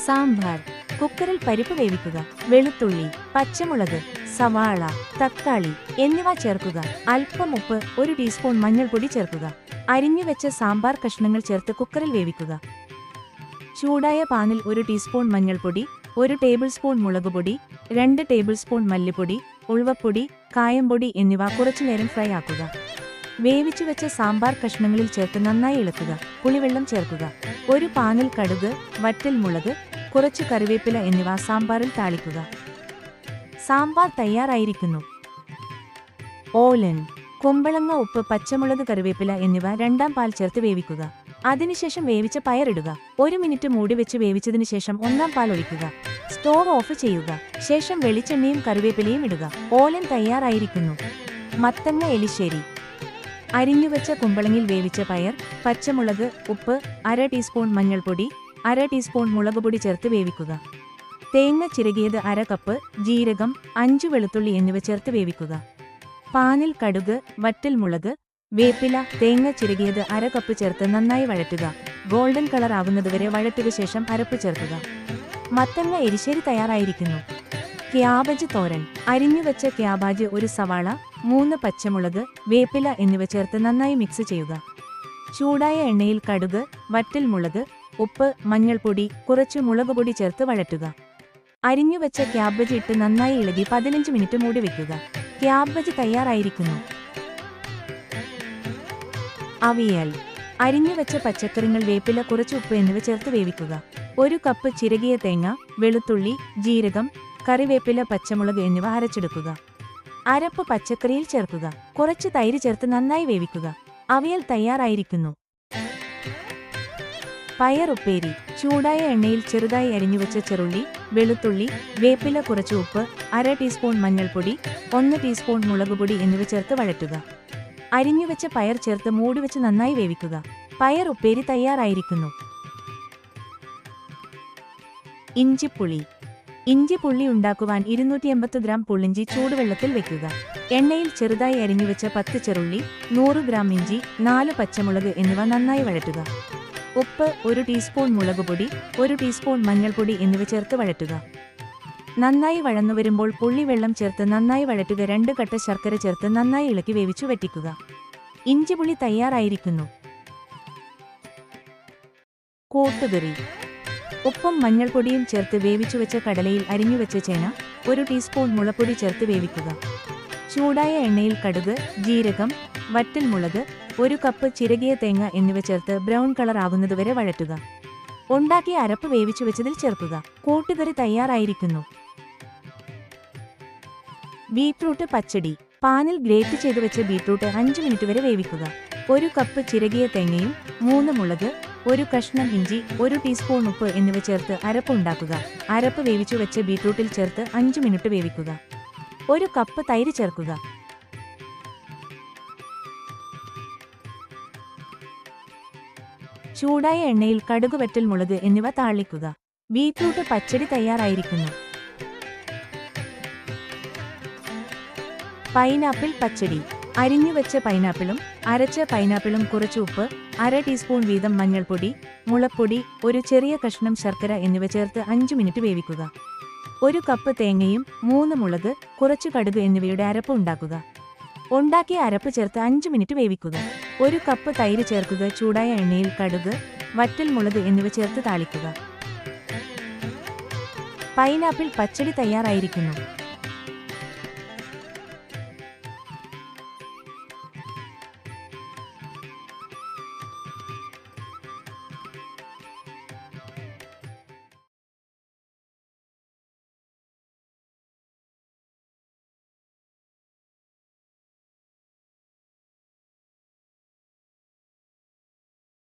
സാമ്പാർ. കുക്കറിൽ പരിപ്പ് വേവിക്കുക. വെളുത്തുള്ളി, പച്ചമുളക്, സവാള, തക്കാളി എന്നിവ ചേർക്കുക. അല്പം ഉപ്പ്, 1 ടീസ്പൂൺ മഞ്ഞൾപ്പൊടി ചേർക്കുക. അരിഞ്ഞുവെച്ച സാമ്പാർ കഷ്ണങ്ങൾ ചേർത്ത് കുക്കറിൽ വേവിക്കുക. ചൂടായ പാനിൽ 1 ടീസ്പൂൺ മഞ്ഞൾപ്പൊടി, 1 ടേബിൾ സ്പൂൺ മുളകുപൊടി, 2 ടേബിൾ സ്പൂൺ മല്ലിപ്പൊടി, ഉലുവപ്പൊടി, കായംപൊടി എന്നിവ കുറച്ചുനേരം ഫ്രൈ ആക്കുക. വേവിച്ചുവെച്ച സാമ്പാർ കഷ്ണങ്ങളിൽ ചേർത്ത് നന്നായി ഇളക്കുക. പുളിവെള്ളം ചേർക്കുക. ഒരു പാനിൽ കടുക്, വറ്റൽമുളക്, കുറച്ച് കറിവേപ്പില എന്നിവ സാമ്പാറിൽ താളിക്കുക. സാമ്പാർ തയ്യാറായിരിക്കുന്നു. ഓലൻ. കുമ്പളങ്ങ, ഉപ്പ്, പച്ചമുളക്, കറിവേപ്പില എന്നിവ 2ാം പാൽ ചേർത്ത് വേവിക്കുക. അതിനുശേഷം വേവിച്ച പയറിടുക. 1 മിനിറ്റ് മൂടിവെച്ച് വേവിച്ചതിനു ശേഷം 1ാം പാൽ ഒഴിക്കുക. സ്റ്റോവ് ഓഫ് ചെയ്യുക. ശേഷം വെളിച്ചെണ്ണയും കറിവേപ്പിലയും ഇടുക. ഓലൻ തയ്യാറായിരിക്കുന്നു. മത്തങ്ങ എലിശ്ശേരി. അരിഞ്ഞുവെച്ച കുമ്പളങ്ങിൽ വേവിച്ച പയർ, പച്ചമുളക്, ഉപ്പ്, 1/2 ടീസ്പൂൺ മഞ്ഞൾപ്പൊടി, 1/2 ടീസ്പൂൺ മുളകുപൊടി ചേർത്ത് വേവിക്കുക. തേങ്ങ ചിരകിയത് 1/2 കപ്പ്, ജീരകം, 5 വെളുത്തുള്ളി എന്നിവ ചേർത്ത് വേവിക്കുക. പാനിൽ കടുക്, വറ്റൽമുളക്, വേപ്പില, തേങ്ങ ചിരകിയത് 1/2 കപ്പ് ചേർത്ത് നന്നായി വഴറ്റുക. ഗോൾഡൻ കളർ ആകുന്നതുവരെ വഴറ്റുക. ശേഷം അരപ്പ് ചേർക്കുക. മത്തങ്ങ എരിശ്ശേരി തയ്യാറായിരിക്കുന്നു. ക്യാബേജ് തോരൻ. അരിഞ്ഞുവെച്ച ക്യാബേജ്, 1 സവാള, 3 പച്ചമുളക്, വേപ്പില എന്നിവ ചേർത്ത് നന്നായി മിക്സ് ചെയ്യുക. ചൂടായ എണ്ണയിൽ കടുക്, വറ്റൽമുളക്, ഉപ്പ്, മഞ്ഞൾപ്പൊടി, കുറച്ച് മുളകുപൊടി ചേർത്ത് വഴറ്റുക. അരിഞ്ഞുവെച്ച ക്യാബേജ് ഇട്ട് നന്നായി ഇളകി 15 മിനിറ്റ് മൂടി വയ്ക്കുക. ക്യാബേജ് തയ്യാറായിരിക്കുന്നു. അവിയൽ. അരിഞ്ഞുവെച്ച പച്ചക്കറികൾ, വേപ്പില, കുറച്ച് ഉപ്പ് എന്നിവ ചേർത്ത് വേവിക്കുക. 1 കപ്പ് ചിരകിയ തേങ്ങ, വെളുത്തുള്ളി, ജീരകം, കറിവേപ്പില, പച്ചമുളക് എന്നിവ അരച്ചെടുക്കുക. അരപ്പ് പച്ചക്കറിയിൽ ചേർക്കുക. കുറച്ച് തൈര് ചേർത്ത് നന്നായി വേവിക്കുക. അവിയൽ തയ്യാറായിരിക്കുന്നു. പയർ ഉപ്പേരി. ചൂടായ എണ്ണയിൽ ചെറുതായി അരിഞ്ഞുവെച്ച ചെറുള്ളി, വെളുത്തുള്ളി, വേപ്പില, കുറച്ച് ഉപ്പ്, 1/2 ടീസ്പൂൺ മഞ്ഞൾപ്പൊടി, 1 ടീസ്പൂൺ മുളകുപൊടി എന്നിവ ചേർത്ത് വഴറ്റുക. അരിഞ്ഞുവെച്ച പയർ ചേർത്ത് മൂടിവെച്ച് നന്നായി വേവിക്കുക. പയർ ഉപ്പേരി തയ്യാറായിരിക്കുന്നു. ഇഞ്ചിപ്പുളി. ഇഞ്ചി പുള്ളി ഉണ്ടാക്കുവാൻ 280 ഗ്രാം പുളിഞ്ചി ചൂടുവെള്ളത്തിൽ വെക്കുക. എണ്ണയിൽ ചെറുതായി അരിഞ്ഞുവെച്ച 10 ചെറുള്ളി, 100 ഗ്രാം ഇഞ്ചി, 4 പച്ചമുളക് എന്നിവ നന്നായി വഴറ്റുക. ഉപ്പ്, 1 ടീസ്പൂൺ മുളകുപൊടി, 1 ടീസ്പൂൺ മഞ്ഞൾപ്പൊടി എന്നിവ ചേർത്ത് വഴറ്റുക. നന്നായി വഴന്നുവരുമ്പോൾ പുള്ളിവെള്ളം ചേർത്ത് നന്നായി വഴറ്റുക. 2 കട്ട ശർക്കര ചേർത്ത് നന്നായി ഇളക്കി വേവിച്ചു വറ്റിക്കുക. ഇഞ്ചിപ്പുളി തയ്യാറായിരിക്കുന്നു. കൂട്ടുകറി. ഉപ്പും മഞ്ഞൾപ്പൊടിയും ചേർത്ത് വേവിച്ചുവെച്ച കടലയിൽ അരിഞ്ഞുവെച്ച ചേന, 1 ടീസ്പൂൺ മുളപ്പൊടി ചേർത്ത് വേവിക്കുക. ചൂടായ എണ്ണയിൽ കടുക്, ജീരകം, വറ്റൽമുളക്, 1 കപ്പ് ചിരകിയ തേങ്ങ എന്നിവ ചേർത്ത് ബ്രൗൺ കളർ ആകുന്നതുവരെ വഴറ്റുക. ഉണ്ടാക്കിയ അരപ്പ് വേവിച്ചുവെച്ചതിൽ ചേർക്കുക. കൂട്ടുകറി തയ്യാറായിരിക്കുന്നു. ബീറ്റ്റൂട്ട് പച്ചടി. പാനിൽ ഗ്രേറ്റ് ചെയ്തു വെച്ച ബീറ്റ്റൂട്ട് 5 മിനിറ്റ് വരെ വേവിക്കുക. 1 കപ്പ് ചിരകിയ തേങ്ങയും, 3 മുളക്, 1 കഷ്ണം ഇഞ്ചി, 1 ടീസ്പൂൺ ഉപ്പ് എന്നിവ ചേർത്ത് അരപ്പ് ഉണ്ടാക്കുക. അരപ്പ് വേവിച്ചു വെച്ച ബീറ്റ്റൂട്ടിൽ ചേർത്ത് 5 മിനിറ്റ് വേവിക്കുക. 1 കപ്പ് തൈര് ചേർക്കുക. ചൂടായ എണ്ണയിൽ കടുക്, വറ്റൽമുളക് എന്നിവ താളിക്കുക. ബീറ്റ്റൂട്ട് പച്ചടി തയ്യാറായിരിക്കുന്നു. പൈനാപ്പിൾ പച്ചടി. അരിഞ്ഞുവെച്ച പൈനാപ്പിളും, അരച്ച പൈനാപ്പിളും, കുറച്ച് ഉപ്പ്, 1/2 ടീസ്പൂൺ വീതം മഞ്ഞൾപ്പൊടി, മുളപ്പൊടി, 1 ചെറിയ കഷ്ണം ശർക്കര എന്നിവ ചേർത്ത് 5 മിനിറ്റ് വേവിക്കുക. 1 കപ്പ് തേങ്ങയും, 3 മുളക്, കുറച്ച് കടുക് എന്നിവയുടെ അരപ്പ് ഉണ്ടാക്കുക. ഉണ്ടാക്കിയ അരപ്പ് ചേർത്ത് 5 മിനിറ്റ് വേവിക്കുക. 1 കപ്പ് തൈര് ചേർക്കുക. ചൂടായ എണ്ണയിൽ കടുക്, വറ്റൽമുളക് എന്നിവ ചേർത്ത് താളിക്കുക. പൈനാപ്പിൾ പച്ചടി തയ്യാറായിരിക്കുന്നു.